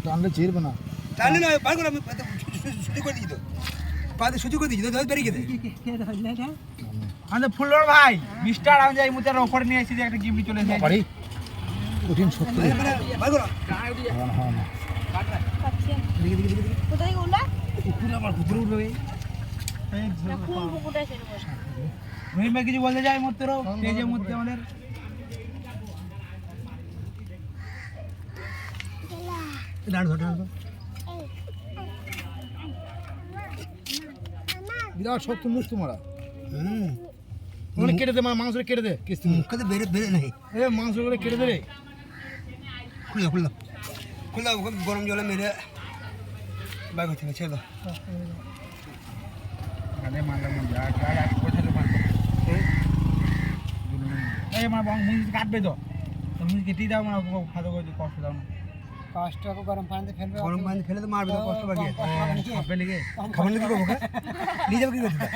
টানলে চিরবে না টানলে না বার করে সুযোগ করে দিই তো পাতে সুযোগ করে দিই তো বেরিয়ে গেছে আমাদের ফুলর ভাই মিস্টার আমি যাই মুতার অফার নিয়ে এসেছি একটা গিফট চলে এসেছে পারি কঠিন সত্যি বার করো হ্যাঁ না কোথায় উঠলা পুরো আমার পুরো উঠবে কোন পুকুরটা সেটা বল রহিম ভাই কিছু বলতে যাই মুত্তর এই যে মুত্তে আমাদের ডান ধর বিরাট শক্ত মুক্ত মারা কেটে দে মাংসটা কেটে দে কিস্তি মুখে বেরে বেরে নাই মাংস করে কেটে দে রে খুলে গরম জলে মেরে বাইক থেকে ছেড়ে দাও আরে মারলাম না যা কোথায় মার এই আমার মুখ কাটবে তো মুখ কেটে দাও না খাদো করে কষ্ট দাও না কাজটাকে গরম পানিতে ফেলবে গরম পানি ফেলে তো মারবে তো কষ্ট পাবি খাবে লেগে খাবার না কি করবো নিয়ে যাবো কি করতে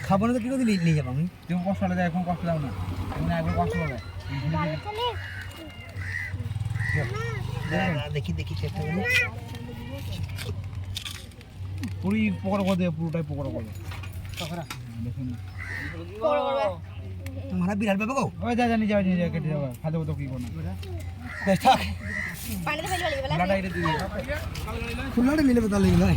খাবো না তো কি করতে নিয়ে যাবো আমি তুমি কষ্ট হলে এখন কষ্ট দাও না তুমি একবার কষ্ট হবে দেখি চেষ্টা করি পুরি পকড় করে দেবে পুরোটাই পকড় করে দেখুন তোমার বিরাট ব্যাপার গো ওই যা জানি যাও নিয়ে কেটে যাবে খাদো তো কি করো থাক পানিতে ফেলে বলি বলা লাটা এটা দিয়ে খুলনাটা নিলে বেতাল লাগবে